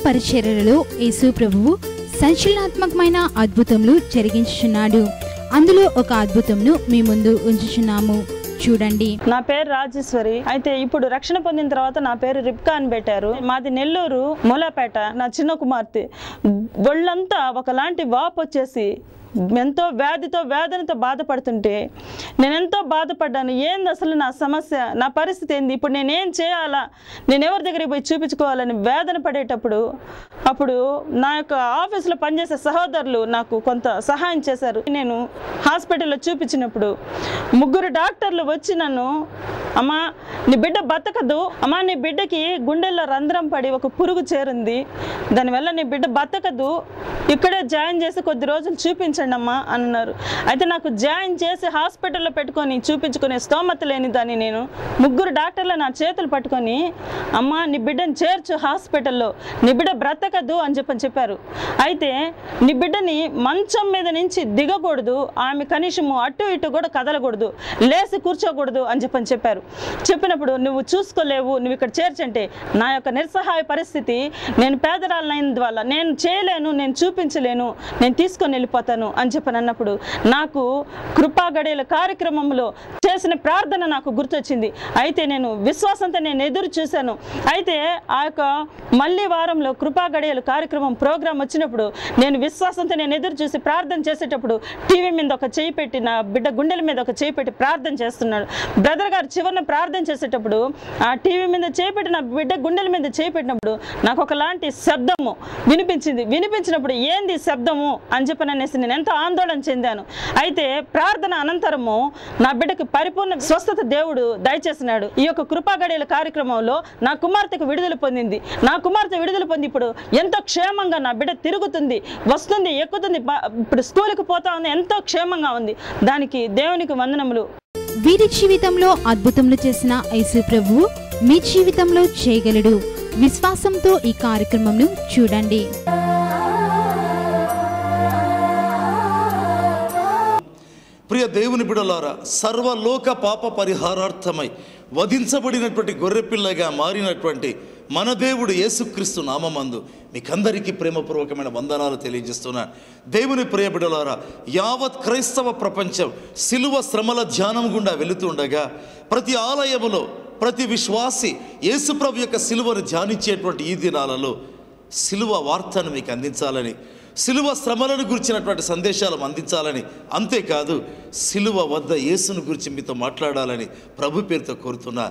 పరిచర్యలలో యేసు ప్రభువు సంచలనాత్మకమైన అద్భుతములు జరిగించుచున్నాడు. అందులో ఒక అద్భుతంను మీ ముందు ఉంచుచున్నాము, చూడండి. నా పేరు రాజేశ్వరి. అయితే ఇప్పుడు రక్షణ పొందిన తర్వాత నా పేరు రిబ్కా అని పెట్టారు. మాది నెల్లూరు మూలాపేట. నా చిన్న కుమార్తె ఒళ్ళంతా ఒకలాంటి వాపు వచ్చేసి ఎంతో వేదనతో బాధపడుతుంటే నేను ఎంతో బాధపడ్డాను. ఏంది అసలు నా సమస్య, నా పరిస్థితి ఏంది, ఇప్పుడు నేనేం చేయాలా, నేను ఎవరి దగ్గరికి పోయి చూపించుకోవాలని వేదన పడేటప్పుడు అప్పుడు నా యొక్క ఆఫీసులో పనిచేసే సహోదరులు నాకు కొంత సహాయం చేశారు. నేను హాస్పిటల్లో చూపించినప్పుడు 3 డాక్టర్లు వచ్చి నన్ను, అమ్మా నీ బిడ్డ బతకదు, అమ్మా నీ బిడ్డకి గుండెల్లో రంధ్రం పడి ఒక పురుగు చేరింది, దానివల్ల నీ బిడ్డ బతకదు, ఇక్కడే జాయిన్ చేసి కొద్ది రోజులు చూపించండి అమ్మా అన్నారు. అయితే నాకు జాయిన్ చేసి హాస్పిటల్లో పెట్టుకొని చూపించుకునే స్తోమత లేని దాన్ని నేను 3 డాక్టర్లు నా చేతులు పట్టుకొని, అమ్మా నీ బిడ్డని చేర్చు హాస్పిటల్లో, నీ బిడ్డ బ్రతకదు అని చెప్పారు. అయితే నీ బిడ్డని మంచం మీద నుంచి దిగకూడదు, ఆమె కనీసము అటు ఇటు కూడా కదలకూడదు, లేచి కూర్చోకూడదు అని చెప్పారు. చెప్పినప్పుడు నువ్వు చూసుకోలేవు, నువ్వు ఇక్కడ చేర్చంటే నా యొక్క నిస్సహాయ పరిస్థితి, నేను పేదరాలైనందువల్ల నేను చేయలేను, నేను చూపించలేను, నేను తీసుకొని వెళ్ళిపోతాను అని అన్నప్పుడు నాకు కృపా గడియల కార్యక్రమంలో చేసిన ప్రార్థన నాకు గుర్తొచ్చింది. అయితే నేను విశ్వాసంతో నేను ఎదురు చూశాను. అయితే ఆ యొక్క మళ్ళీ వారంలో కృపా గడియల కార్యక్రమం ప్రోగ్రాం వచ్చినప్పుడు నేను విశ్వాసంతో నేను ఎదురు చూసి ప్రార్థన చేసేటప్పుడు టీవీ మీద ఒక చేయి పెట్టి, నా బిడ్డ గుండెల మీద ఒక చేయి పెట్టి ప్రార్థన చేస్తున్నాడు. బ్రదర్ గారు చివరిన ప్రార్థన చేసేటప్పుడు ఆ టీవీ మీద చేయి పెట్టి నా బిడ్డ గుండెల మీద చేయి పెట్టినప్పుడు నాకు ఒకలాంటి శబ్దము వినిపించినప్పుడు ఏంది శబ్దము అని అనేసి నేను ఎంతో ఆందోళన చెందాను. అయితే ప్రార్థన అనంతరము నా బిడ్డకి పరిపూర్ణ స్వస్థత దేవుడు దయచేసినాడు. ఈ యొక్క కృపా గడియల కార్యక్రమంలో నా కుమార్తెకు విడుదల పొందింది. నా కుమార్తె విడుదల పొంది ఇప్పుడు ఎంతో క్షేమంగా నా బిడ్డ తిరుగుతుంది, వస్తుంది, ఎక్కుతుంది, ఇప్పుడు స్కూల్కి పోతా ఉంది, ఎంతో క్షేమంగా ఉంది. దానికి దేవునికి వందనములు. వీరి జీవితంలో అద్భుతములు చేసిన యేసు ప్రభువు మీ జీవితంలో చేయగలడు. విశ్వాసంతో ఈ కార్యక్రమంను చూడండి. ప్రియ దేవుని బిడ్డలారా, సర్వలోక పాప పరిహారార్థమై వధించబడినటువంటి గొర్రెపిల్లగా మారినటువంటి మన దేవుడు యేసుక్రీస్తు నామమందు మీకందరికీ ప్రేమపూర్వకమైన వందనాలు తెలియజేస్తున్నాను. దేవుని ప్రియ బిడ్డలారా, యావత్ క్రైస్తవ ప్రపంచం సిలువ శ్రమల ధ్యానం గుండా వెళుతుండగా ప్రతి ఆలయములో ప్రతి విశ్వాసి యేసుప్రభు యొక్క సిలువను ధ్యానించేటువంటి ఈ దినాలలో సిలువ వార్తను మీకు అందించాలని, సిలువ శ్రమలను గురించినటువంటి సందేశాలు అందించాలని, అంతేకాదు సిలువ వద్ద యేసును గురించి మీతో మాట్లాడాలని ప్రభు పేరుతో కోరుతున్నా.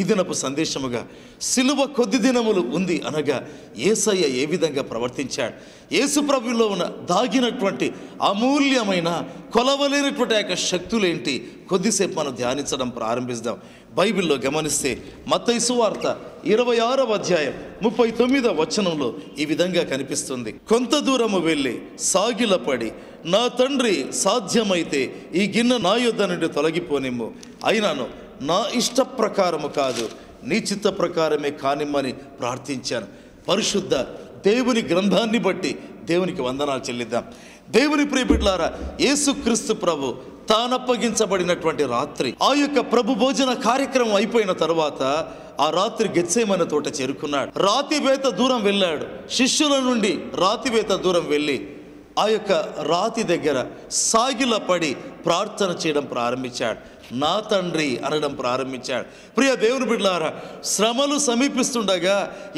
ఈ దినపు సందేశముగా సిలువ కొద్ది దినములు ఉంది అనగా యేసయ్య ఏ విధంగా ప్రవర్తించాడు, యేసు ప్రభువులో ఉన్న దాగినటువంటి అమూల్యమైన కొలవలేనటువంటి ఆ యొక్క శక్తులేంటి, కొద్దిసేపు మనం ధ్యానించడం ప్రారంభిస్తాం. బైబిల్లో గమనిస్తే మత్తయి సువార్త 26వ అధ్యాయం 39వ వచనంలో ఈ విధంగా కనిపిస్తుంది. కొంత దూరము వెళ్ళి సాగిలపడి, నా తండ్రి సాధ్యమైతే ఈ గిన్నె నా యొద్ద నుండి తొలగిపోనిమ్ము, అయినాను నా ఇష్ట ప్రకారము కాదు నీ చిత్త ప్రకారమే కానిమ్మని ప్రార్థించాను. పరిశుద్ధ దేవుని గ్రంథాన్ని బట్టి దేవునికి వందనాలు చెల్లిద్దాం. దేవుని ప్రియ బిడ్డలారా, యేసుక్రీస్తు ప్రభు తానప్పగించబడినటువంటి రాత్రి ఆ యొక్క ప్రభు భోజన కార్యక్రమం అయిపోయిన తర్వాత ఆ రాత్రి గెత్సేమనే తోట చేరుకున్నాడు. రాతివేత దూరం వెళ్ళాడు. శిష్యుల నుండి రాతివేత దూరం వెళ్ళి ఆ యొక్క రాతి దగ్గర సాగిలపడి ప్రార్థన చేయడం ప్రారంభించాడు. నా తండ్రి అనడం ప్రారంభించాడు. ప్రియ దేవుని బిడ్డలారా, శ్రమలు సమీపిస్తుండగా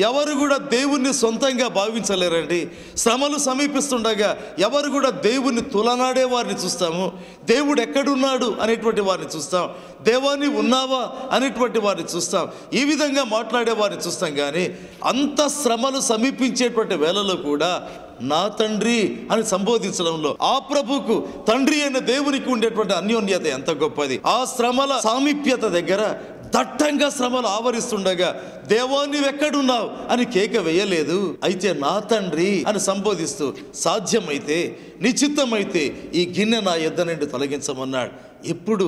ఎవరు కూడా దేవుణ్ణి సొంతంగా భావించలేరండి. శ్రమలు సమీపిస్తుండగా ఎవరు కూడా దేవుణ్ణి తులనాడే వారిని చూస్తాము. దేవుడు ఎక్కడున్నాడు అనేటువంటి వారిని చూస్తాం. దేవాన్ని ఉన్నావా అనేటువంటి వారిని చూస్తాం. ఈ విధంగా మాట్లాడే వారిని చూస్తాం. కానీ అంత శ్రమలు సమీపించేటువంటి వేళలో కూడా నా తండ్రి అని సంబోధించడంలో ఆ ప్రభుకు తండ్రి అయిన దేవునికి ఉండేటువంటి అన్యోన్యత ఎంత గొప్పది. ఆ శ్రమల సామీప్యత దగ్గర దట్టంగా శ్రమలు ఆవరిస్తుండగా దేవా నీవెక్కడున్నావు అని కేక వేయలేదు. అయితే నా తండ్రి అని సంబోధిస్తూ సాధ్యమైతే నిశ్చితమైతే ఈ గిన్నె నా యొద్ద నుండి తొలగించమన్నాడు. ఎప్పుడు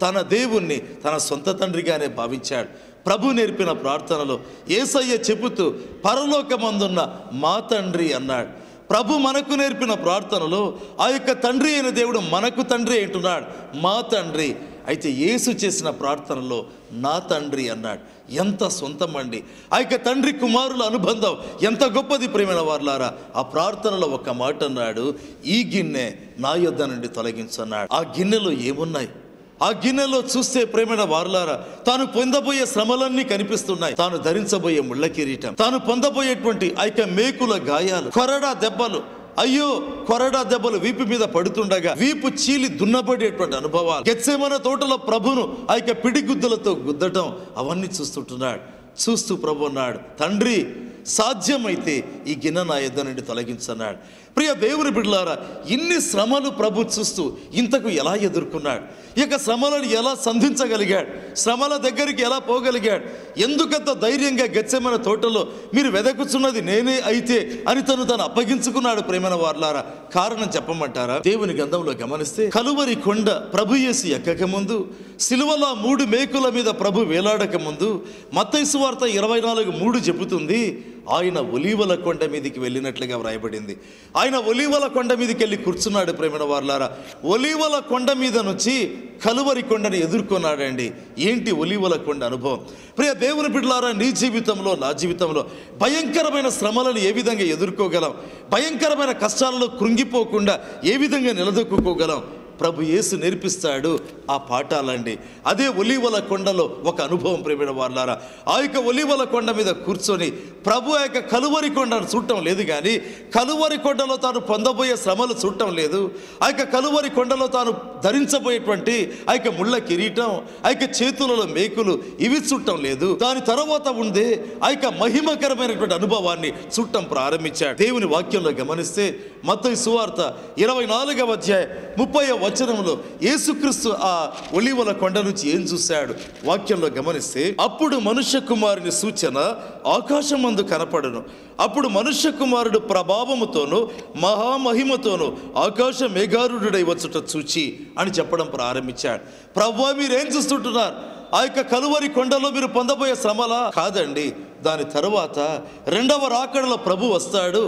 తన దేవుణ్ణి తన సొంత తండ్రిగానే భావించాడు. ప్రభు నేర్పిన ప్రార్థనలో యేసయ్య చెబుతూ పరలోకమందున్న మా తండ్రి అన్నాడు. ప్రభు మనకు నేర్పిన ప్రార్థనలో ఆ యొక్క తండ్రి అయిన దేవుడు మనకు తండ్రి అంటున్నాడు. మా తండ్రి అయితే యేసు చేసిన ప్రార్థనలో నా తండ్రి అన్నాడు. ఎంత సొంతం అండి! ఆ యొక్క తండ్రి కుమారుల అనుబంధం ఎంత గొప్పది ప్రియమైన వారలారా. ఆ ప్రార్థనలో ఒక మాట అన్నాడు, ఈ గిన్నె నా యొద్ద నుండి తొలగించన్నాడు. ఆ గిన్నెలో ఏమున్నాయి? ఆ గిన్నెలో చూస్తే ప్రేమైన వారలారా, తాను పొందబోయే శ్రమలన్నీ కనిపిస్తున్నాయి. తాను ధరించబోయే ముళ్ళ కిరీటం, తాను పొందబోయేటువంటి ఆ యొక్క మేకుల గాయాలు, కొరడా దెబ్బలు, అయ్యో కొరడా దెబ్బలు వీపు మీద పడుతుండగా వీపు చీలి దున్నబడేటువంటి అనుభవాలు, గెత్సేమనే తోటలో ప్రభును ఆ యొక్క పిడిగుద్దులతో గుద్దటం, అవన్నీ చూస్తుంటున్నాడు. చూస్తూ ప్రభు అన్నాడు, తండ్రి సాధ్యమైతే ఈ గిన్నె నా యొద్ద నుండి తొలగించన్నాడు. ప్రియ దేవుని బిడ్డలారా, ఇన్ని శ్రమలు ప్రభు చూస్తూ ఇంతకు ఎలా ఎదుర్కొన్నాడు? ఇక శ్రమలను ఎలా సంధించగలిగాడు? శ్రమల దగ్గరికి ఎలా పోగలిగాడు? ఎందుకంత ధైర్యంగా గెత్సేమనే తోటలో మీరు వెదకుచున్నది నేనే అయితే అని తను అప్పగించుకున్నాడు? ప్రేమైన వారలారా, కారణం చెప్పమంటారా? దేవుని గ్రంథంలో గమనిస్తే కలువరి కొండ ప్రభు యేసు ఎక్కక ముందు, సిలువల 3 మేకుల మీద ప్రభు వేలాడక ముందు, మత్తయి సువార్త 24:3 చెబుతుంది, ఆయన ఒలీవల కొండ మీదకి వెళ్ళినట్లుగా వ్రాయబడింది. ఆయన ఒలీవల కొండ మీదకి వెళ్ళి కూర్చున్నాడు. ప్రేమైన వారలారా, ఒలీవల కొండ మీద నుంచి కలువరి కొండని ఎదుర్కొన్నాడండి. ఏంటి ఒలీవల కొండ అనుభవం? ప్రియ దేవుని బిడ్డలారా, నీ జీవితంలో నా జీవితంలో భయంకరమైన శ్రమలను ఏ విధంగా ఎదుర్కోగలం? భయంకరమైన కష్టాలలో కృంగిపోకుండా ఏ విధంగా నిలదొక్కుకోగలం? ప్రభు యేసు నేర్పిస్తాడు ఆ పాఠాలండి. అదే ఒలీవల కొండలో ఒక అనుభవం ప్రేమైన వారలారా. ఆ యొక్క ఒలీవల కొండ మీద కూర్చొని ప్రభు ఆ యొక్క కలువరి కొండను చూడటం లేదు, కానీ కలువరి కొండలో తాను పొందబోయే శ్రమలు చూడటం లేదు. ఆ యొక్క కలువరి కొండలో తాను ధరించబోయేటువంటి ఆ యొక్క ముళ్ళ కిరీటం, ఆ యొక్క చేతులలో మేకులు, ఇవి చూడటం లేదు. దాని తర్వాత ఉండే ఆ యొక్క మహిమకరమైనటువంటి అనుభవాన్ని చూడటం ప్రారంభించాడు. దేవుని వాక్యంలో గమనిస్తే మత్తయి సువార్త 24వ అధ్యాయం 30వ వచనంలో యేసుక్రీస్తు ఆ ఒలీవల కొండ నుంచి ఏం చూశాడు? వాక్యంలో గమనిస్తే, అప్పుడు మనుష్య కుమారుని సూచన ఆకాశమందు కనపడును. అప్పుడు మనుష్య కుమారుడు ప్రభావముతోను మహామహిమతోను ఆకాశ మేఘారుడై వచ్చుట చూచి అని చెప్పడం ప్రారంభించాడు. ప్రభువా, మీరేం చూస్తుంటున్నారు? ఆ యొక్క కలువరి కొండలో మీరు పొందబోయే శ్రమలా? కాదండి. దాని తరువాత 2వ రాకడలో ప్రభు వస్తాడు.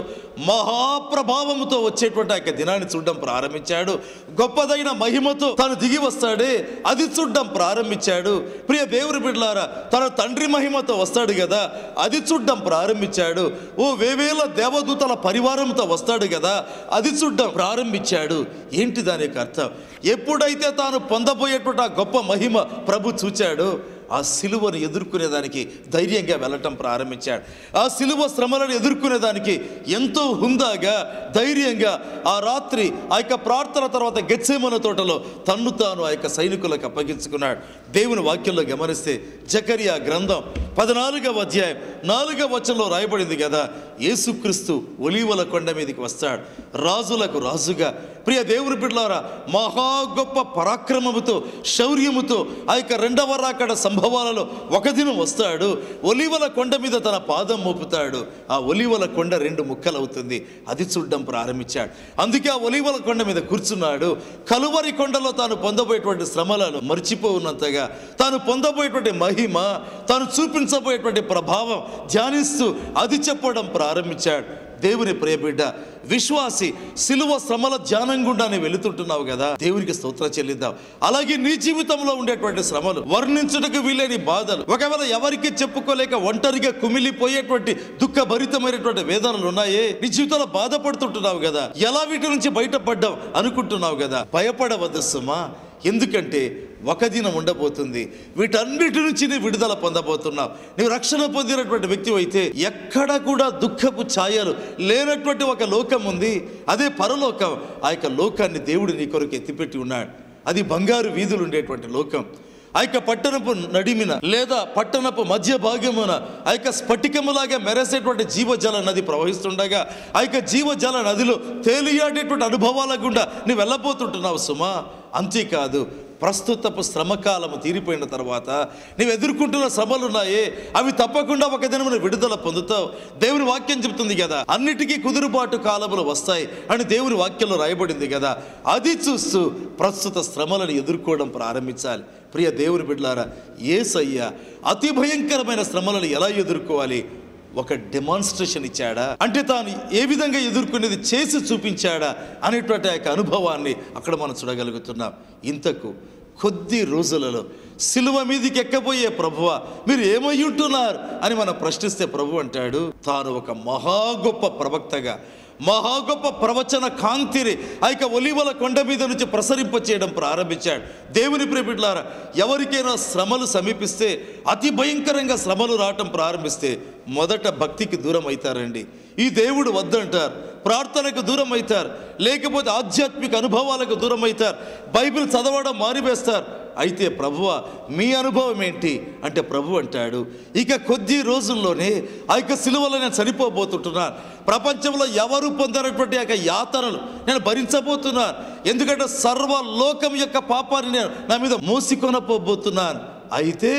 మహాప్రభావముతో వచ్చేటువంటి ఆ యొక్క దినాన్ని చూడడం ప్రారంభించాడు. గొప్పదైన మహిమతో తను దిగి వస్తాడే, అది చూడడం ప్రారంభించాడు. ప్రియ దేవుని బిడ్డలారా, తన తండ్రి మహిమతో వస్తాడు కదా, అది చూడడం ప్రారంభించాడు. ఓ వేవేల దేవదూతల పరివారంతో వస్తాడు కదా, అది చూడడం ప్రారంభించాడు. ఏంటి దాని యొక్క అర్థం? ఎప్పుడైతే తాను పొందబోయేటువంటి ఆ గొప్ప మహిమ ప్రభు చూచాడు, ఆ సిలువను ఎదుర్కొనేదానికి ధైర్యంగా వెళ్ళటం ప్రారంభించాడు. ఆ సిలువ శ్రమలను ఎదుర్కొనేదానికి ఎంతో హుందాగా, ధైర్యంగా ఆ రాత్రి ఆ యొక్క ప్రార్థన తర్వాత గెత్సేమనే తోటలో తన్ను తాను ఆ యొక్క సైనికులకు అప్పగించుకున్నాడు. దేవుని వాక్యంలో గమనిస్తే జకరియా గ్రంథం 14వ అధ్యాయం 4వ వచనంలో రాయబడింది కదా, యేసుక్రీస్తు ఒలీవల కొండ మీదకి వస్తాడు రాజులకు రాజుగా. ప్రియ దేవుని బిడ్డలారా, మహా గొప్ప పరాక్రమముతో, శౌర్యముతో ఆ యొక్క 2వ రాకడ సంభవాలలో ఒక దినం వస్తాడు. ఒలీవల కొండ మీద తన పాదం మోపుతాడు. ఆ ఒలీవల కొండ 2 ముక్కలవుతుంది. అది చూడడం ప్రారంభించాడు. అందుకే ఆ ఒలీవల కొండ మీద కూర్చున్నాడు. కలువరి కొండలో తాను పొందబోయేటువంటి శ్రమలను మర్చిపోవున్నంతగా, తాను పొందబోయేటువంటి మహిమ, తాను చూపించబోయేటువంటి ప్రభావం ధ్యానిస్తూ అది చెప్పడం ప్రారంభించాడు. దేవుని ప్రియబిడ్డ, విశ్వాసి, సిలువ శ్రమల ధ్యానం గుండానే వెళుతుంటున్నావు కదా, దేవునికి స్తోత్రం చెల్లిద్దాం. అలాగే నీ జీవితంలో ఉండేటువంటి శ్రమలు, వర్ణించుటకు వీలేని బాధలు, ఒకవేళ ఎవరికి చెప్పుకోలేక ఒంటరిగా కుమిలిపోయేటువంటి దుఃఖభరితమైనటువంటి వేదనలు ఉన్నాయే, నీ జీవితంలో బాధపడుతుంటున్నావు కదా, ఎలా వీటి నుంచి బయటపడ్డావు అనుకుంటున్నావు కదా, భయపడవద్దు సుమా. ఎందుకంటే ఒక దినం ఉండబోతుంది, వీటన్నిటి నుంచి నీ విడుదల పొందబోతున్నావు. నీవు రక్షణ పొందినటువంటి వ్యక్తి అయితే ఎక్కడ కూడా దుఃఖపు ఛాయలు లేనటువంటి ఒక లోకం ఉంది. అదే పరలోకం. ఆ యొక్క లోకాన్ని దేవుడు నీ కొరకు ఎత్తిపెట్టి ఉన్నాడు. అది బంగారు వీధులు ఉండేటువంటి లోకం. ఆ యొక్క పట్టణపు నడిమిన లేదా పట్టణపు మధ్య భాగమున ఆ యొక్క స్ఫటికములాగా మెరసేటువంటి జీవజల నది ప్రవహిస్తుండగా, ఆ యొక్క జీవజల నదిలో తేలియాడేటువంటి అనుభవాల గుండా నువ్వు వెళ్ళబోతుంటున్నావు సుమా. అంతేకాదు, ప్రస్తుతపు శ్రమకాలము తీరిపోయిన తర్వాత నీవు ఎదుర్కొంటున్న శ్రమలు ఉన్నాయే, అవి తప్పకుండా ఒక దినమున విడుదల పొందుతావు. దేవుని వాక్యం చెబుతుంది కదా, అన్నిటికీ కుదురుబాటు కాలములు వస్తాయి అని దేవుని వాక్యంలో రాయబడింది కదా. అది చూస్తూ ప్రస్తుత శ్రమలను ఎదుర్కోవడం ప్రారంభించాలి. ప్రియ దేవుని బిడ్డలారా, యేసయ్య అతి భయంకరమైన శ్రమలను ఎలా ఎదుర్కోవాలి ఒక డెమాన్స్ట్రేషన్ ఇచ్చాడా, అంటే తాను ఏ విధంగా ఎదుర్కొనేది చేసి చూపించాడా అనేటువంటి ఆ యొక్క అనుభవాన్ని అక్కడ మనం చూడగలుగుతున్నాం. ఇంతకు కొద్ది రోజులలో సిలువ మీదికి ఎక్కబోయే ప్రభువా మీరు ఏమై ఉంటున్నారు అని మనం ప్రశ్నిస్తే ప్రభు అంటాడు, తాను ఒక మహా గొప్ప ప్రవక్తగా మహా గొప్ప ప్రవచన కాంతిని ఆ యొక్క ఒలీవల కొండ మీద నుంచి ప్రసరింప చేయడం ప్రారంభించాడు. దేవుని ప్రియబిడ్డలారా, ఎవరికైనా శ్రమలు సమీపిస్తే, అతి భయంకరంగా శ్రమలు రావటం ప్రారంభిస్తే మొదట భక్తికి దూరం అవుతారండి. ఈ దేవుడు వద్దంటారు, ప్రార్థనకు దూరం అవుతారు, లేకపోతే ఆధ్యాత్మిక అనుభవాలకు దూరం అవుతారు, బైబిల్ చదవడం మానివేస్తారు. అయితే ప్రభువా మీ అనుభవం ఏంటి అంటే ప్రభు అంటాడు, ఇక కొద్ది రోజుల్లోనే ఆ యొక్క సిలువలో నేను చనిపోబోతుంటున్నాను. ప్రపంచంలో ఎవరు పొందనటువంటి యొక్క యాతనలు నేను భరించబోతున్నాను. ఎందుకంటే సర్వలోకం యొక్క పాపాన్ని నేను నా మీద మోసికొనపోబోతున్నాను. అయితే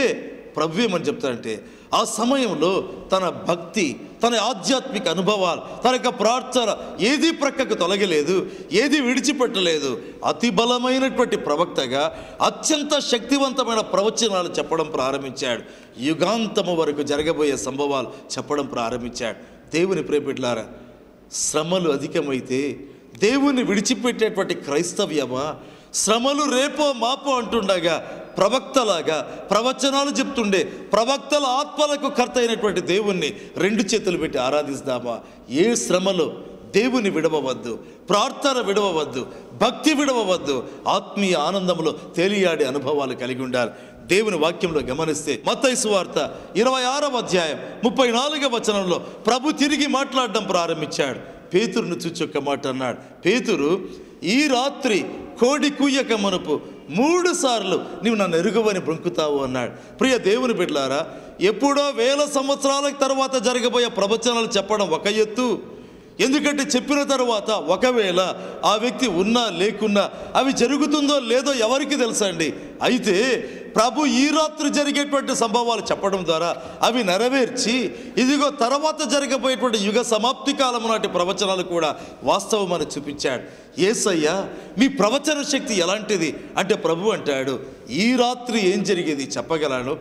ప్రభు ఏమని చెప్తాడంటే, ఆ సమయంలో తన భక్తి, తన ఆధ్యాత్మిక అనుభవాలు, తన యొక్క ప్రార్థన ఏది ప్రక్కకు తొలగలేదు, ఏది విడిచిపెట్టలేదు. అతి బలమైనటువంటి ప్రవక్తగా అత్యంత శక్తివంతమైన ప్రవచనాలు చెప్పడం ప్రారంభించాడు. యుగాంతము వరకు జరగబోయే సంభవాలు చెప్పడం ప్రారంభించాడు. దేవుని ప్రియబిడ్డలారా, శ్రమలు అధికమైతే దేవుని విడిచిపెట్టేటువంటి క్రైస్తవ్యమా? శ్రమలు రేపో మాపో అంటుండగా ప్రవక్తలాగా ప్రవచనాలు చెప్తుండే ప్రవక్తల ఆత్మలకు కర్త అయినటువంటి దేవుణ్ణి రెండు చేతులు పెట్టి ఆరాధిస్తామా? ఏ శ్రమలో దేవుని విడవవద్దు, ప్రార్థన విడవవద్దు, భక్తి విడవవద్దు, ఆత్మీయ ఆనందంలో తేలియాడే అనుభవాలు కలిగి ఉండాలి. దేవుని వాక్యంలో గమనిస్తే మత్తయి సువార్త 26వ అధ్యాయం 34వ వచనంలో ప్రభు తిరిగి మాట్లాడడం ప్రారంభించాడు. పేతురును చూచి ఒక్క మాట అన్నాడు, పేతురు ఈ రాత్రి కోడి కూయక మునుపు 3 సార్లు నీవు నన్ను ఎరుగవని బ్రొంకుతావు అన్నాడు. ప్రియ దేవుని బిడ్డలారా, ఎప్పుడో 1000 సంవత్సరాల తర్వాత జరగబోయే ప్రవచనాలు చెప్పడం ఒక ఎత్తు. ఎందుకంటే చెప్పిన తర్వాత ఒకవేళ ఆ వ్యక్తి ఉన్నా లేకున్నా అవి జరుగుతుందో లేదో ఎవరికి తెలుసండి. అయితే ప్రభు ఈ రాత్రి జరిగేటువంటి సంభవాలు చెప్పడం ద్వారా అవి నెరవేర్చి ఇదిగో తర్వాత జరగబోయేటువంటి యుగ సమాప్తి కాలం నాటి ప్రవచనాలు కూడా వాస్తవం అని చూపించాడు. యేసయ్య మీ ప్రవచన శక్తి ఎలాంటిది అంటే ప్రభు అంటాడు, ఈ రాత్రి ఏం జరిగేది చెప్పగలను,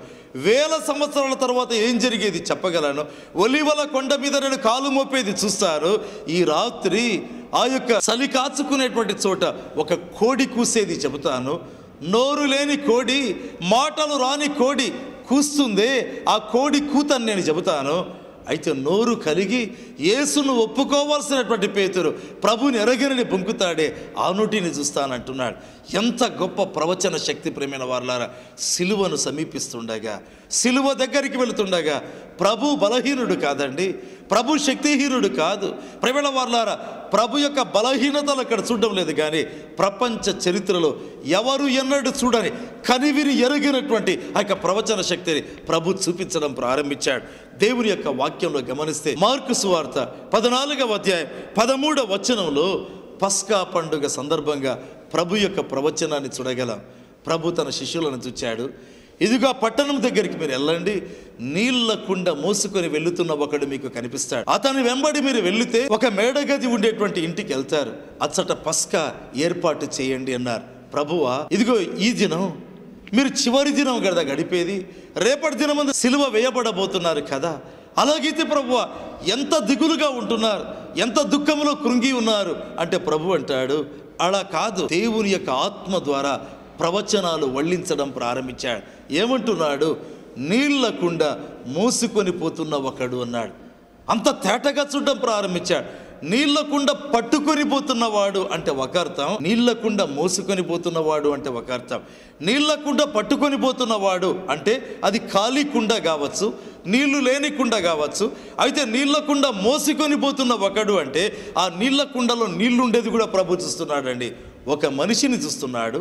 1000 సంవత్సరాల తర్వాత ఏం జరిగేది చెప్పగలను, ఒలీవల కొండ మీద నేను కాలు మోపేది చూస్తాను. ఈ రాత్రి ఆ యొక్క చలి కాచుకునేటువంటి చోట ఒక కోడి కూసేది చెబుతాను. నోరు లేని కోడి, మాటలు రాని కోడి కూస్తుందే, ఆ కోడి కూతని నేను చెబుతాను. అయితే నోరు కలిగి యేసును ఒప్పుకోవాల్సినటువంటి పేతురు ప్రభుని ఎరగనని బొంకుతాడే, ఆ నోటిని చూస్తానంటున్నాడు. ఎంత గొప్ప ప్రవచన శక్తి ప్రేమైన వారలారా. సిలువను సమీపిస్తుండగా, సిలువ దగ్గరికి వెళుతుండగా ప్రభు బలహీనుడు కాదండి, ప్రభు శక్తిహీనుడు కాదు. ప్రేమైన వారలారా, ప్రభు యొక్క బలహీనతలు అక్కడ చూడడం లేదు, కానీ ప్రపంచ చరిత్రలో ఎవరు ఎన్నడూ చూడని కనివిని ఎరగినటువంటి ఆ యొక్క ప్రవచన శక్తిని ప్రభు చూపించడం ప్రారంభించాడు. దేవుని యొక్క వాక్యంలో గమనిస్తే మార్కు సువార్త 14వ అధ్యాయం 13వ వచనంలో పస్కా పండుగ సందర్భంగా ప్రభు యొక్క ప్రవచనాన్ని చూడగలం. ప్రభు తన శిష్యులను చూచాడు, ఇదిగో పట్టణం దగ్గరికి మీరు వెళ్ళండి, నీళ్ల కుండ మోసుకొని వెళ్తున్న ఒకడు మీకు కనిపిస్తాడు. అతని వెంబడి మీరు వెళితే ఒక మేడగది ఉండేటువంటి ఇంటికి వెళ్తారు, అచ్చట పస్కా ఏర్పాటు చేయండి అన్నారు. ప్రభువా, ఇదిగో ఈ దినం మీరు చివరి దినం కదా గడిపేది, రేపటి దినం సిలువ వేయబడబోతున్నారు కదా. అలాగైతే ప్రభువా ఎంత దిగులుగా ఉంటున్నారు, ఎంత దుఃఖంలో కృంగి ఉన్నారు అంటే ప్రభు అంటాడు, అలా కాదు, దేవుని యొక్క ఆత్మ ద్వారా ప్రవచనాలు వల్లించడం ప్రారంభించాడు. ఏమంటున్నాడు? నీళ్లకుండా మోసుకొని పోతున్న ఒకడు అన్నాడు. అంత తేటగా చూడడం ప్రారంభించాడు. నీళ్లకుండా పట్టుకొని పోతున్నవాడు అంటే ఒక అర్థం, నీళ్లకుండా మోసుకొని పోతున్నవాడు అంటే ఒక అర్థం. నీళ్లకుండా పట్టుకొని పోతున్నవాడు అంటే అది ఖాళీ కుండ కావచ్చు, నీళ్లు లేని కుండ కావచ్చు. అయితే నీళ్లకుండా మోసుకొని పోతున్న ఒకడు అంటే ఆ నీళ్ల కుండలో నీళ్లు ఉండేది కూడా ప్రభు చూస్తున్నాడండి. ఒక మనిషిని చూస్తున్నాడు,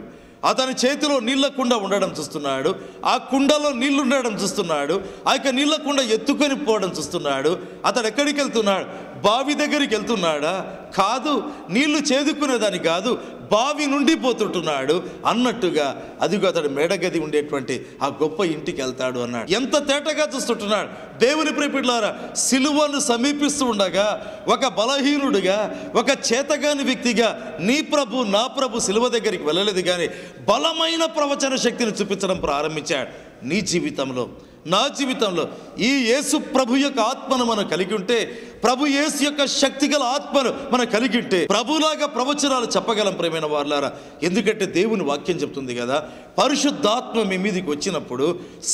అతని చేతిలో నీళ్ల కుండ ఉండడం చూస్తున్నాడు, ఆ కుండలో నీళ్లు ఉండడం చూస్తున్నాడు, ఆ యొక్క నీళ్ల కుండ ఎత్తుకొని పోవడం చూస్తున్నాడు. అతడు ఎక్కడికి వెళ్తున్నాడు? బావి దగ్గరికి వెళ్తున్నాడా? కాదు, నీళ్లు చేదుకునేదాని కాదు, బావి నుండి పోతుంటున్నాడు అన్నట్టుగా అదిగో అతడు మేడగది ఉండేటువంటి ఆ గొప్ప ఇంటికి వెళ్తాడు అన్నాడు. ఎంత తేటగా చూస్తుంటున్నాడు. దేవుని ప్రియబిడ్డలారా, సిలువను సమీపిస్తూ ఉండగా ఒక బలహీనుడిగా, ఒక చేతగాని వ్యక్తిగా నీ ప్రభు నా ప్రభు సిలువ దగ్గరికి వెళ్ళలేదు, కానీ బలమైన ప్రవచన శక్తిని చూపించడం ప్రారంభించాడు. నీ జీవితంలో నా జీవితంలో ఈ యేసు ప్రభు యొక్క ఆత్మను మనం కలిగి ఉంటే, ప్రభు యేసు యొక్క శక్తిగల ఆత్మను మనం కలిగి ఉంటే ప్రభులాగా ప్రవచనాలు చెప్పగలం ప్రియమైన వారులారా. ఎందుకంటే దేవుని వాక్యం చెప్తుంది కదా, పరిశుద్ధాత్మ మీ మీదకి వచ్చినప్పుడు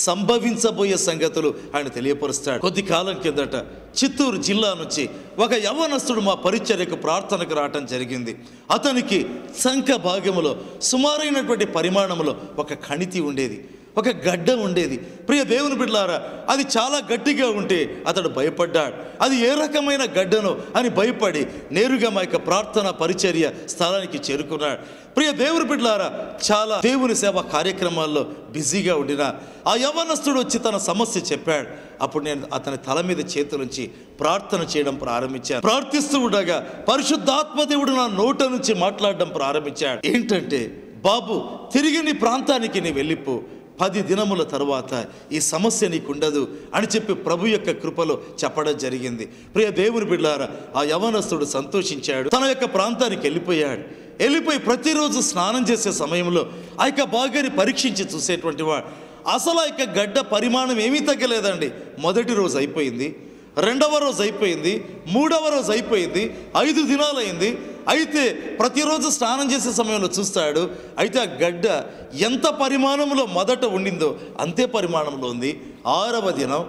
సంభవించబోయే సంగతులు ఆయన తెలియపరుస్తాడు. కొద్ది కాలం కిందట చిత్తూరు జిల్లా నుంచి ఒక యవ్వనస్తుడు మా పరిచర్యకు ప్రార్థనకు రావటం జరిగింది. అతనికి సంఖ భాగములో సుమారైనటువంటి పరిమాణంలో ఒక కణితి ఉండేది, ఒక గడ్డ ఉండేది. ప్రియ దేవుని బిడ్డలారా, అది చాలా గట్టిగా ఉంటే అతడు భయపడ్డాడు. అది ఏ రకమైన గడ్డనో అని భయపడి నేరుగా మా యొక్క ప్రార్థన పరిచర్య స్థలానికి చేరుకున్నాడు. ప్రియ దేవుని బిడ్డలారా, చాలా దేవుని సేవ కార్యక్రమాల్లో బిజీగా ఉండిన ఆ యవ్వనస్తుడు వచ్చి తన సమస్య చెప్పాడు. అప్పుడు నేను అతని తల మీద చేతులుంచి ప్రార్థన చేయడం ప్రారంభించాను. ప్రార్థిస్తూ ఉండగా పరిశుద్ధాత్మ దేవుడు నా నోట నుంచి మాట్లాడడం ప్రారంభించాడు. ఏంటంటే, బాబు, తిరిగి నీ ప్రాంతానికి నీ వెళ్ళిపో, 10 దినముల తరువాత ఈ సమస్య నీకుండదు అని చెప్పి ప్రభు యొక్క కృపలో చెప్పడం జరిగింది. ప్రియ దేవుని బిడ్డలారా, ఆ యవ్వనస్తుడు సంతోషించాడు. తన యొక్క ప్రాంతానికి వెళ్ళిపోయి ప్రతిరోజు స్నానం చేసే సమయంలో ఆ యొక్క భాగాన్ని పరీక్షించి చూసేటువంటి వాడు. అసలు ఆ యొక్క గడ్డ పరిమాణం ఏమీ తగ్గలేదండి. మొదటి రోజు అయిపోయింది, 2వ రోజు అయిపోయింది, 3వ రోజు అయిపోయింది, 5 దినాలైంది. అయితే ప్రతిరోజు స్నానం చేసే సమయంలో చూస్తాడు. అయితే ఆ గడ్డ ఎంత పరిమాణంలో మొదట ఉండిందో అంతే పరిమాణంలో ఉంది. 6వ దినం,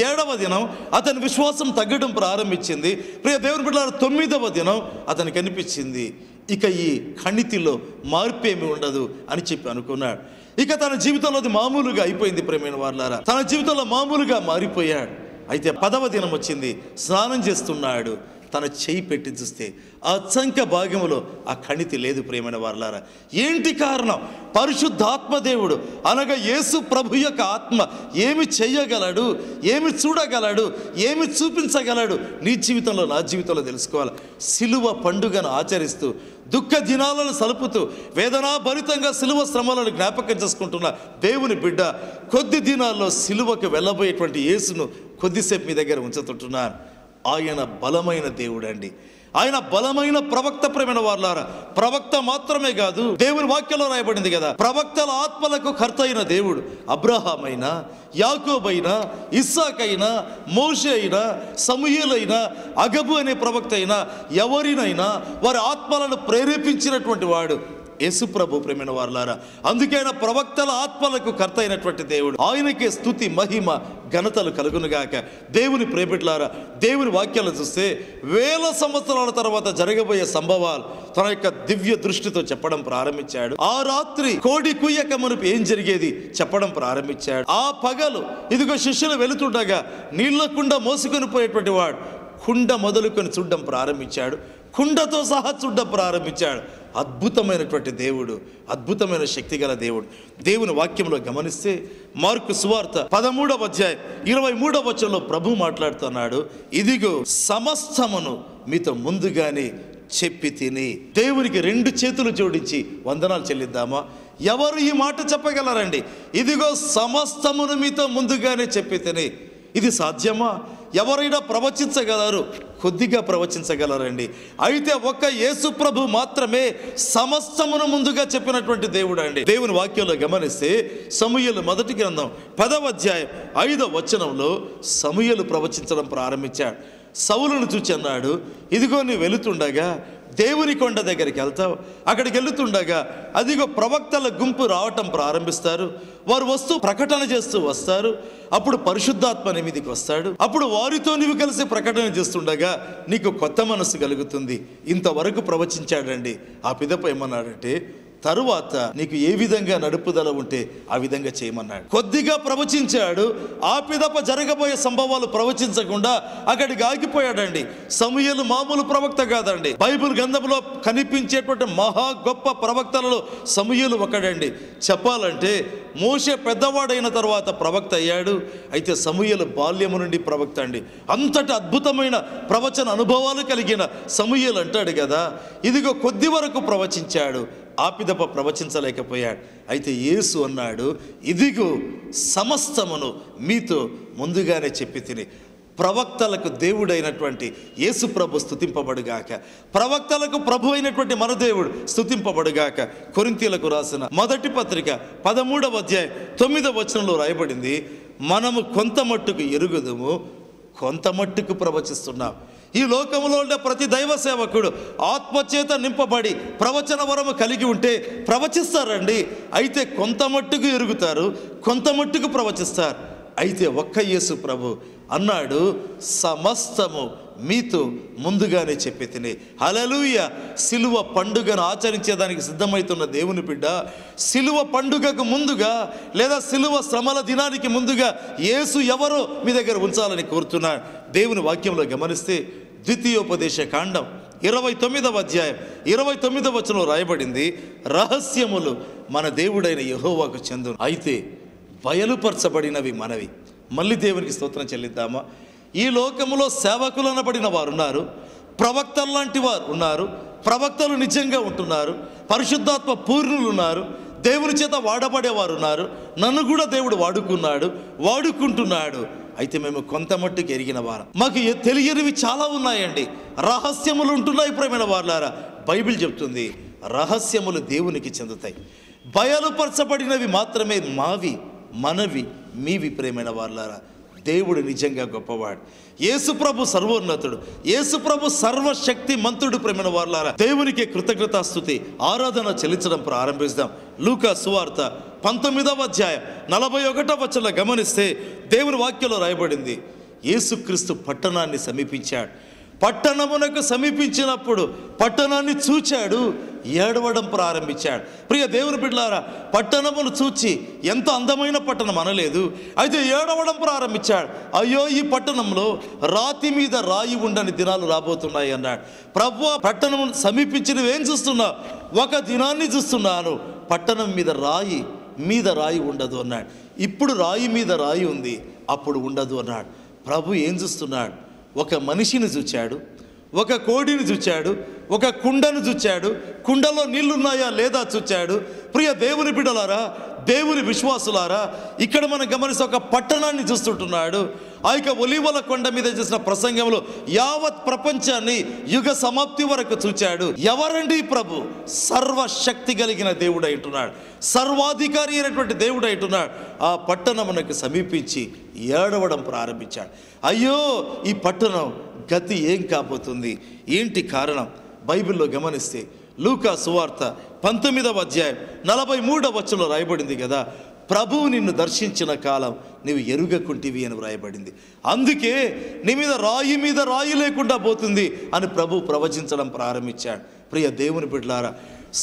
7వ దినం అతని విశ్వాసం తగ్గడం ప్రారంభించింది. ప్రియ దేవుని బిడ్డలారా, 9వ దినం అతనికి అనిపించింది ఇక ఈ కణితిలో మార్పేమి ఉండదు అని చెప్పి అనుకున్నాడు. ఇక తన జీవితంలో అది మామూలుగా అయిపోయింది. ప్రియమైన వారులారా, తన జీవితంలో మామూలుగా మారిపోయాడు. అయితే 10వ దినం వచ్చింది, స్నానం చేస్తున్నాడు. తన చేయి పెట్టి చూస్తే ఆ చంక భాగంలో ఆ కణితి లేదు. ప్రియమైన వారులారా, ఏంటి కారణం? పరిశుద్ధాత్మ దేవుడు అనగా యేసు ప్రభు యొక్క ఆత్మ ఏమి చెయ్యగలడు, ఏమి చూడగలడు, ఏమి చూపించగలడు నీ జీవితంలో, నా జీవితంలో తెలుసుకోవాలి. సిలువ పండుగను ఆచరిస్తూ దుఃఖ దినాలను సలుపుతూ వేదనాభరితంగా సిలువ శ్రమలను జ్ఞాపకం చేసుకుంటున్న దేవుని బిడ్డ, కొద్ది దినాల్లో సిలువకు వెళ్ళబోయేటువంటి యేసును కొద్దిసేపు మీ దగ్గర ఉంచుతుంటున్నాను. ఆయన బలమైన దేవుడు అండి. ఆయన బలమైన ప్రవక్త. ప్రేమైన వారులారా, ప్రవక్త మాత్రమే కాదు, దేవుని వాక్యంలో రాయబడింది కదా, ప్రవక్తల ఆత్మలకు కర్త అయిన దేవుడు. అబ్రహాం అయినా, యాకోబైనా, ఇస్సాకైనా, మోషే అయినా, సమూయేలైనా, అగబు అనే ప్రవక్త అయినా, ఎవరినైనా వారి ఆత్మలను ప్రేరేపించినటువంటి వాడు యేసు ప్రభు. ప్రేమైన వారులారా, అందుకే ఆయన ప్రవక్తల ఆత్మలకు కర్త అయినటువంటి దేవుడు. ఆయనకే స్తుతి, మహిమ, ఘనతలు కలుగునుగాక. దేవుని ప్రేమిట్లారా, దేవుని వాక్యాలు చూస్తే 1000 సంవత్సరాల తర్వాత జరగబోయే సంభవాలు తన యొక్క దివ్య దృష్టితో చెప్పడం ప్రారంభించాడు. ఆ రాత్రి కోడి కుయ్యక మునుపు ఏం జరిగేది చెప్పడం ప్రారంభించాడు. ఆ పగలు ఇదిగో శిష్యులు వెళుతుండగా నీళ్ల కుండ మోసుకొని పోయేటువంటి వాడు కుండ మొదలుకొని చూడడం ప్రారంభించాడు. కుండతో సహా చూడడం ప్రారంభించాడు. అద్భుతమైనటువంటి దేవుడు, అద్భుతమైన శక్తి గల దేవుడు. దేవుని వాక్యంలో గమనిస్తే మార్కు సువార్త 13వ అధ్యాయం 23వ వచనంలో ప్రభు మాట్లాడుతున్నాడు, ఇదిగో సమస్తమును మీతో ముందుగానే చెప్పి తిని. దేవునికి 2 చేతులు జోడించి వందనాలు చెల్లిద్దామా? ఎవరు ఈ మాట చెప్పగలరండి? ఇదిగో సమస్తమును మీతో ముందుగానే చెప్పి తిని. ఇది సాధ్యమా? ఎవరైనా ప్రవచించగలరు, కొద్దిగా ప్రవచించగలరండి. అయితే ఒక్క యేసు ప్రభు మాత్రమే సమస్తమును ముందుగా చెప్పినటువంటి దేవుడు అండి. దేవుని వాక్యంలో గమనిస్తే సమూయేలు మొదటి గ్రంథం 10వ అధ్యాయం 5వ వచనంలో సమూయేలు ప్రవచించడం ప్రారంభించాడు. సౌలును చూచి అన్నాడు, ఇదిగో నీవు వెళుతుండగా దేవుని కొండ దగ్గరికి వెళ్తావు. అక్కడికి వెళుతుండగా అదిగో ప్రవక్తల గుంపు రావటం ప్రారంభిస్తారు. వారు వస్తూ ప్రకటన చేస్తూ వస్తారు. అప్పుడు పరిశుద్ధాత్మ నీ మీదికి వస్తాడు. అప్పుడు వారితో నీవు కలిసి ప్రకటన చేస్తుండగా నీకు కొత్త మనసు కలుగుతుంది. ఇంతవరకు ప్రవచించాడండి. ఆ పిదప ఏమన్నాడంటే, తరువాత నీకు ఏ విధంగా నడుపుదల ఉంటే ఆ విధంగా చేయమన్నాడు. కొద్దిగా ప్రవచించాడు. ఆ పిదప జరగబోయే సంభవాలు ప్రవచించకుండా అక్కడికి ఆగిపోయాడండి. సమూయేలు మామూలు ప్రవక్త కాదండి. బైబిల్ గ్రంథంలో కనిపించేటువంటి మహా గొప్ప ప్రవక్తలలో సమూయేలు ఒకడండి. చెప్పాలంటే మోషే పెద్దవాడైన తర్వాత ప్రవక్త అయ్యాడు. అయితే సమూయేలు బాల్యము నుండి ప్రవక్త అండి. అంతటి అద్భుతమైన ప్రవచన అనుభవాలు కలిగిన సమూయేలు అంటాడు కదా, ఇదిగో కొద్ది వరకు ప్రవచించాడు, ఆపిదప ప్రవచించలేకపోయాడు. అయితే యేసు అన్నాడు, ఇదిగో సమస్తమును మీతో ముందుగానే చెప్పి తిని. ప్రవక్తలకు దేవుడైనటువంటి యేసు ప్రభు స్తుతింపబడుగాక. ప్రవక్తలకు ప్రభు అయినటువంటి మన దేవుడు స్తుతింపబడుగాక. కొరింథీయులకు రాసిన మొదటి పత్రిక 13వ అధ్యాయం 9వ వచనంలో రాయబడింది, మనము కొంత మట్టుకు ఎరుగుదుము, కొంత మట్టుకు ప్రవచిస్తున్నాం. ఈ లోకంలో ఉండే ప్రతి దైవ సేవకుడు ఆత్మచేత నింపబడి ప్రవచన వరము కలిగి ఉంటే ప్రవచిస్తారండి. అయితే కొంత మట్టుకు ఎరుగుతారు, కొంత మట్టుకు ప్రవచిస్తారు. అయితే ఒక్క యేసు ప్రభు అన్నాడు, సమస్తము మీతో ముందుగానే చెప్పి తిని. హల్లెలూయా. సిలువ పండుగను ఆచరించేదానికి సిద్ధమవుతున్న దేవుని బిడ్డ, సిలువ పండుగకు ముందుగా లేదా సిలువ శ్రమల దినానికి ముందుగా యేసు ఎవరో మీ దగ్గర ఉంచాలని కోరుతున్నాను. దేవుని వాక్యంలో గమనిస్తే ద్వితీయోపదేశ కాండం 29వ అధ్యాయం 29వ వచనంలో రాయబడింది, రహస్యములు మన దేవుడైన యెహోవాకు చెందును, అయితే బయలుపరచబడినవి మనవి. మళ్ళీ దేవునికి స్తోత్రం చెల్లిద్దామా? ఈ లోకములో సేవకులు అనబడిన వారు ఉన్నారు, ప్రవక్తలు లాంటి వారు ఉన్నారు, ప్రవక్తలు నిజంగా ఉంటున్నారు, పరిశుద్ధాత్మ పూర్ణులు ఉన్నారు, దేవుని చేత వాడబడేవారు ఉన్నారు. నన్ను కూడా దేవుడు వాడుకున్నాడు, వాడుకుంటున్నాడు. అయితే మేము కొంత మట్టుకు ఎరిగిన వారం, మాకు తెలియనివి చాలా ఉన్నాయండి, రహస్యములు ఉంటున్నాయి. ప్రేమైన వారులారా, బైబిల్ చెప్తుంది రహస్యములు దేవునికి చెందుతాయి, బయలుపరచబడినవి మాత్రమే మావి, మనవి, మీవి. ప్రేమైన వారులారా, దేవుడు నిజంగా గొప్పవాడు. యేసుప్రభు సర్వోన్నతుడు, యేసుప్రభు సర్వశక్తి మంతుడు. ప్రేమైన వారులారా, దేవునికి కృతజ్ఞతాస్తుతి ఆరాధన చెల్లించడం ప్రారంభిస్తాం. లూకా సువార్త 19వ అధ్యాయం 41వ వచనంలో గమనిస్తే దేవుని వాక్యంలో రాయబడింది, యేసుక్రీస్తు పట్టణాన్ని సమీపించాడు. పట్టణమునకు సమీపించినప్పుడు పట్టణాన్ని చూచాడు, ఏడవడం ప్రారంభించాడు. ప్రియ దేవుని బిడ్డలారా, పట్టణమును చూచి ఎంత అందమైన పట్టణం అనలేదు, అయితే ఏడవడం ప్రారంభించాడు. అయ్యో, ఈ పట్టణంలో రాతి మీద రాయి ఉండని దినాలు రాబోతున్నాయి అన్నాడు. ప్రభువా, పట్టణం సమీపించినవేం చూస్తున్నావు? ఒక దినాన్ని చూస్తున్నాను, పట్టణం మీద రాయి ఉండదు అన్నాడు. ఇప్పుడు రాయి మీద రాయి ఉంది, అప్పుడు ఉండదు అన్నాడు. ప్రభు ఏం చూస్తున్నాడు? ఒక మనిషిని చూచాడు, ఒక కోడిని చూచాడు, ఒక కుండను చూచాడు, కుండలో నీళ్లున్నాయా లేదా చూచాడు. ప్రియ దేవుని బిడ్డలారా, దేవుని విశ్వాసులారా, ఇక్కడ మనం గమనిస్తే ఒక పట్టణాన్ని చూస్తుంటున్నాడు. ఆ యొక్క ఒలీవల కొండ మీద చేసిన ప్రసంగంలో యావత్ ప్రపంచాన్ని యుగ సమాప్తి వరకు చూచాడు. ఎవరండి ప్రభు? సర్వశక్తి కలిగిన దేవుడు అంటున్నాడు, సర్వాధికారి అయినటువంటి దేవుడు అంటున్నాడు. ఆ పట్టణమునకు సమీపించి ఏడవడం ప్రారంభించాడు. అయ్యో, ఈ పట్టణం గతి ఏం కాబోతుంది? ఏంటి కారణం? బైబిల్లో గమనిస్తే లూకా సువార్త 19వ అధ్యాయం 43వ వచనంలో రాయబడింది కదా, ప్రభువు నిన్ను దర్శించిన కాలం నీవు ఎరుగకుంటివి అని వ్రాయబడింది. అందుకే నీ మీద రాయి లేకుండా పోతుంది అని ప్రభు ప్రవచించడం ప్రారంభించాడు. ప్రియ దేవుని బిడ్డలారా,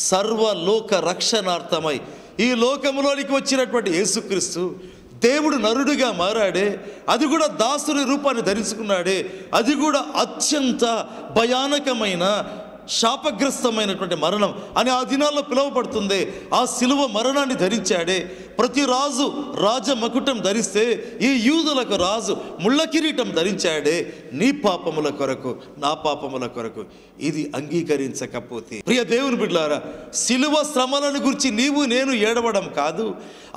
సర్వలోక రక్షణార్థమై ఈ లోకములోనికి వచ్చినటువంటి యేసుక్రీస్తు దేవుడు నరుడిగా మారాడే, అది కూడా దాసుని రూపాన్ని ధరించుకున్నాడే, అది కూడా అత్యంత భయానకమైన శాపగ్రస్తమైనటువంటి మరణం అని ఆ దినాల్లో పిలువబడుతుంది. ఆ సిలువ మరణాన్ని ధరించాడే. ప్రతి రాజు రాజమకుటం ధరిస్తే ఈ యూదులకు రాజు ముళ్ళ కిరీటం ధరించాడే, నీ పాపముల కొరకు, నా పాపముల కొరకు. ఇది అంగీకరించకపోతే ప్రియ దేవుని బిడ్డలారా, సిలువ శ్రమలను గురించి నీవు నేను ఏడవడం కాదు,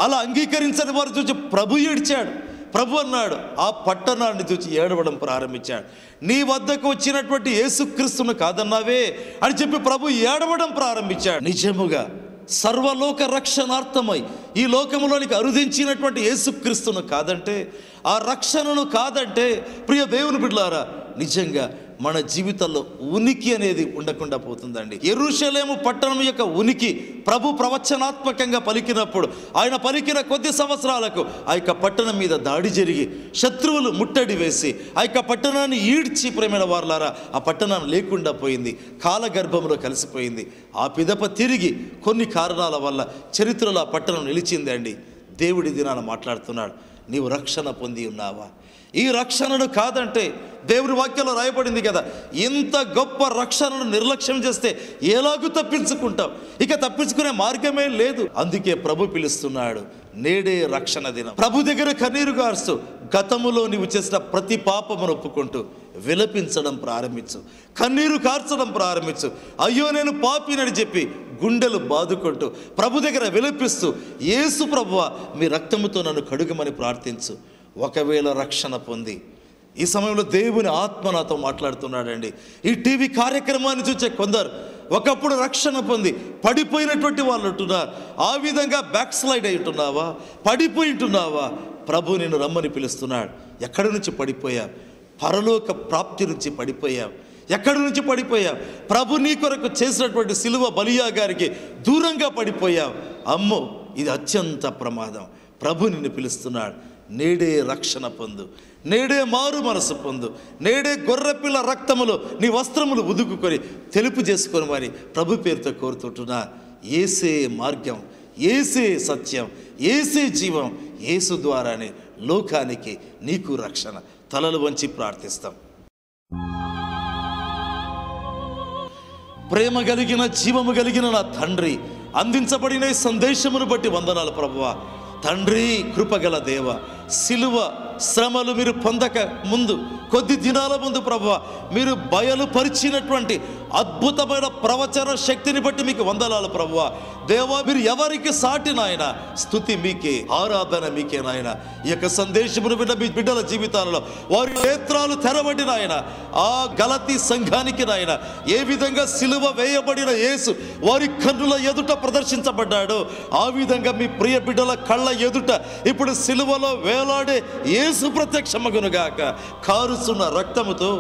అలా అంగీకరించని వారు చూసి ప్రభు ఏడ్చాడు. ప్రభు అన్నాడు, ఆ పట్టణాన్ని చూసి ఏడవడం ప్రారంభించాడు. నీ వద్దకు వచ్చినటువంటి యేసుక్రీస్తును కాదన్నావే అని చెప్పి ప్రభు ఏడవడం ప్రారంభించాడు. నిజముగా సర్వలోక రక్షణార్థమై ఈ లోకములోనికి అరుదించినటువంటి యేసుక్రీస్తును కాదంటే, ఆ రక్షణను కాదంటే, ప్రియ దేవుని బిడ్డలారా, నిజంగా మన జీవితంలో ఉనికి అనేది ఉండకుండా పోతుందండి. యెరూషలేము పట్టణం యొక్క ఉనికి ప్రభు ప్రవచనాత్మకంగా పలికినప్పుడు, ఆయన పలికిన కొద్ది సంవత్సరాలకు ఆ యొక్క పట్టణం మీద దాడి జరిగి శత్రువులు ముట్టడి వేసి ఆ యొక్క పట్టణాన్ని ఈడ్చి, ప్రేమైన వారలారా, ఆ పట్టణం లేకుండా పోయింది, కాలగర్భంలో కలిసిపోయింది. ఆ పిదప తిరిగి కొన్ని కారణాల వల్ల చరిత్రలో ఆ పట్టణం నిలిచింది అండి. దేవుడి దినాన మాట్లాడుతున్నాడు, నీవు రక్షణ పొంది ఉన్నావా? ఈ రక్షణను కాదంటే, దేవుని వాక్యంలో రాయబడింది కదా, ఇంత గొప్ప రక్షణను నిర్లక్ష్యం చేస్తే ఎలాగూ తప్పించుకుంటావు? ఇక తప్పించుకునే మార్గమే లేదు. అందుకే ప్రభు పిలుస్తున్నాడు, నేడే రక్షణ దినం. ప్రభు దగ్గర కన్నీరు గారుస్తూ గతములో నీవు చేసిన ప్రతి పాపమును ఒప్పుకుంటూ విలపించడం ప్రారంభించు, కన్నీరు కార్చడం ప్రారంభించు. అయ్యో, నేను పాపినని చెప్పి గుండెలు బాదుకుంటూ ప్రభు దగ్గర విలపిస్తూ, యేసు ప్రభువా, మీ రక్తముతో నన్ను కడుగమని ప్రార్థించు. ఒకవేళ రక్షణ పొంది, ఈ సమయంలో దేవుని ఆత్మ నాతో మాట్లాడుతున్నాడండి. ఈ టీవీ కార్యక్రమాన్ని చూసే కొందరు ఒకప్పుడు రక్షణ పొంది పడిపోయినటువంటి వాళ్ళు ఉంటున్నారు. ఆ విధంగా బ్యాక్ స్లైడ్ అయి ఉంటున్నావా? పడిపోయి ఉంటున్నావా? ప్రభు నిన్ను రమ్మని పిలుస్తున్నాడు. ఎక్కడి నుంచి పడిపోయావు? పరలోక ప్రాప్తి నుంచి పడిపోయావు. ఎక్కడి నుంచి పడిపోయావు? ప్రభు నీ కొరకు చేసినటువంటి సిలువ బలియాగారికి దూరంగా పడిపోయావు. అమ్మో, ఇది అత్యంత ప్రమాదం. ప్రభు నిన్ను పిలుస్తున్నాడు. నేడే రక్షణ పొందు, నేడే మారు మనసు పొందు, నేడే గొర్రెపిల్ల రక్తములో నీ వస్త్రములు ఉదుకుకొని తెలుపు చేసుకొని మరి ప్రభు పేరుతో కోరుతుంటున్నా. ఏసే మార్గం, ఏసే సత్యం, ఏసే జీవం, యేసు ద్వారానే లోకానికి నీకు రక్షణ. తలలు వంచి ప్రార్థిస్తాం. ప్రేమ కలిగిన జీవము కలిగిన నా తండ్రి, అందించబడిన ఈ సందేశమును బట్టి వందనాలు ప్రభువా. తండ్రి, కృపగల దేవ, సిలువ శ్రమలు మీరు పొందక ముందు కొద్ది దినాల ముందు ప్రభువా మీరు బయలుపరిచినటువంటి అద్భుతమైన ప్రవచన శక్తిని బట్టి మీకు వందనాలు ప్రభువా. దేవా, మీరు ఎవరికి సాటి నాయన? స్తుతి మీకే, ఆరాధన మీకే నాయన. ఈ యొక్క సందేశమును విన్న మీ బిడ్డల జీవితాలలో వారి నేత్రాలు తెరవడి నాయన. ఆ గలతీ సంఘానికి నాయన ఏ విధంగా సిలువ వేయబడిన యేసు వారి కన్నుల ఎదుట ప్రదర్శించబడ్డాడో ఆ విధంగా మీ ప్రియ బిడ్డల కళ్ళ ఎదుట ఇప్పుడు సిలువలో వేలాడే యేసు ప్రత్యక్షమగునుగాక. కారుస్తున్న రక్తముతో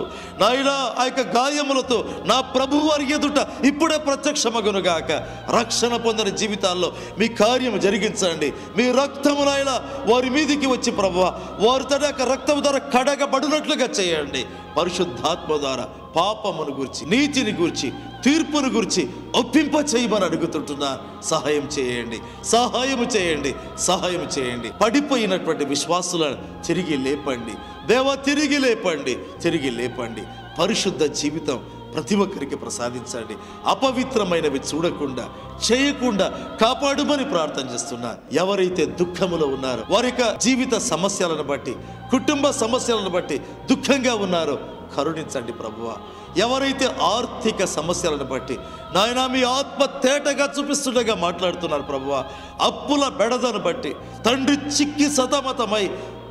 నాయన ఆ యొక్క గాయములతో నా ప్రభు వారి ఎదుట ఇప్పుడే ప్రత్యక్షమగునుగాక. రక్షణ పొందిన జీవితాల్లో మీ కార్యము జరిగించండి. మీ రక్తము నాయన వారి మీదికి వచ్చి ప్రభువా వారి తన యొక్క రక్తము ద్వారా కడగబడినట్లుగా చేయండి. పరిశుద్ధాత్మ ద్వారా పాపమును గురించి, నీతిని గురించి, తీర్పును గురించి ఒప్పింప చేయమని అడుగుతుంటున్నా. సహాయం చేయండి, సహాయం చేయండి, సహాయం చేయండి. పడిపోయినటువంటి విశ్వాసులను తిరిగి లేపండి దేవా, తిరిగి లేపండి, తిరిగి లేపండి. పరిశుద్ధ జీవితం ప్రతి ఒక్కరికి ప్రసాదించండి. అపవిత్రమైనవి చూడకుండా చేయకుండా కాపాడుమని ప్రార్థన చేస్తున్నా. ఎవరైతే దుఃఖములో ఉన్నారో వారి యొక్క జీవిత సమస్యలను బట్టి, కుటుంబ సమస్యలను బట్టి దుఃఖంగా ఉన్నారో కరుణించండి ప్రభువా. ఎవరైతే ఆర్థిక సమస్యలను బట్టి నాయన మీ ఆత్మ తేటగా చూపిస్తుండగా మాట్లాడుతున్నారు ప్రభువా, అప్పుల బెడదను బట్టి తండ్రి చిక్కి సతమతమై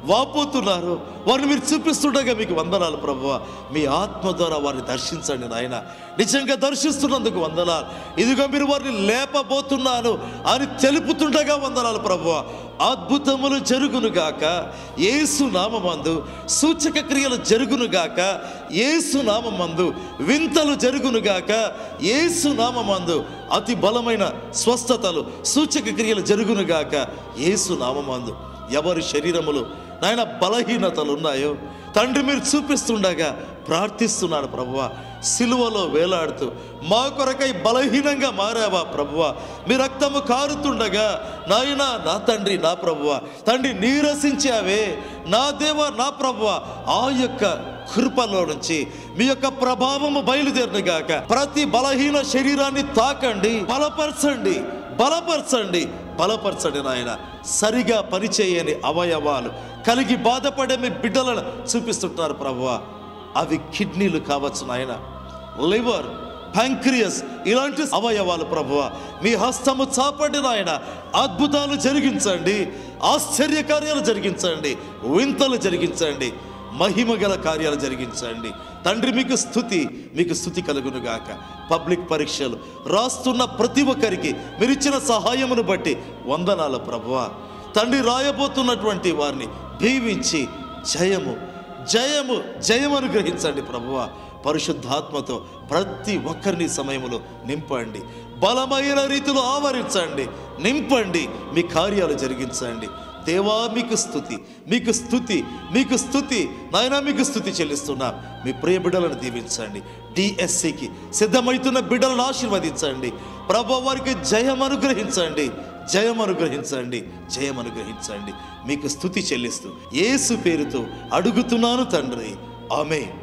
వాపోతున్నారు, వారిని మీరు చూపిస్తుండగా మీకు వందనాలు ప్రభువా. మీ ఆత్మ ద్వారా వారిని దర్శించండి నాయన. నిజంగా దర్శిస్తున్నందుకు వందనాలు. ఇదిగో మీరు వారిని లేపబోతున్నాను అని తెలుపుతుండగా వందనాలు ప్రభువా. అద్భుతములు జరుగునుగాక యేసు నామమందు, సూచక క్రియలు జరుగునుగాక యేసు నామమందు, వింతలు జరుగునుగాక యేసు నామమందు, అతి బలమైన స్వస్థతలు సూచక క్రియలు జరుగునుగాక యేసు నామమందు. ఎవరి శరీరములు నాయన బలహీనతలు ఉన్నాయో తండ్రి మీరు చూపిస్తుండగా ప్రార్థిస్తున్నాను ప్రభువా. సిలువలో వేలాడుతూ మా కొరకై బలహీనంగా మారావా ప్రభువా. మీ రక్తము కారుతుండగా నాయన నా తండ్రి, నా ప్రభువా, తండ్రి నీరసించావే నా దేవా, నా ప్రభువా. ఆ యొక్క కృపలో నుంచి మీ యొక్క ప్రభావము బయలుదేరునుగాక. ప్రతి బలహీన శరీరాన్ని తాకండి, బలపరచండి, బలపరచండి, బలపరచండి నాయన. సరిగా పనిచేయని అవయవాలు కలిగి బాధపడే మీ బిడ్డలను చూపిస్తుంటారు ప్రభువా. అవి కిడ్నీలు కావచ్చు నాయన, లివర్, ప్యాంక్రియస్, ఇలాంటి అవయవాలు ప్రభువా మీ హస్తము చాపండి నాయన. అద్భుతాలు జరిగించండి, ఆశ్చర్యకార్యాలు జరిగించండి, వింతలు జరిగించండి, మహిమగల కార్యాలు జరిగించండి తండ్రి. మీకు స్తుతి, మీకు స్తుతి కలుగునుగాక. పబ్లిక్ పరీక్షలు రాస్తున్న ప్రతి ఒక్కరికి మీరు ఇచ్చిన సహాయమును బట్టి వందనాలు ప్రభువా. తండ్రి రాయబోతున్నటువంటి వారిని దీవించి జయము జయము జయము అనుగ్రహించండి ప్రభువా. పరిశుద్ధాత్మతో ప్రతి ఒక్కరిని సమయములో నింపండి, బలమైన రీతిలో ఆవరించండి, నింపండి, మీ కార్యాలు జరిగించండి దేవా. మీకు స్తుతి, మీకు స్తుతి, మీకు స్తుతి నాయన, మీకు స్తుతి చెల్లిస్తున్నాం. మీ ప్రియ బిడ్డలను దీవించండి. డిఎస్సికి సిద్ధమవుతున్న బిడ్డలను ఆశీర్వదించండి ప్రభువా. వారికి జయం అనుగ్రహించండి, జయం అనుగ్రహించండి, జయం అనుగ్రహించండి. మీకు స్తుతి చెల్లిస్తూ యేసు పేరుతో అడుగుతున్నాను తండ్రి, ఆమేన్.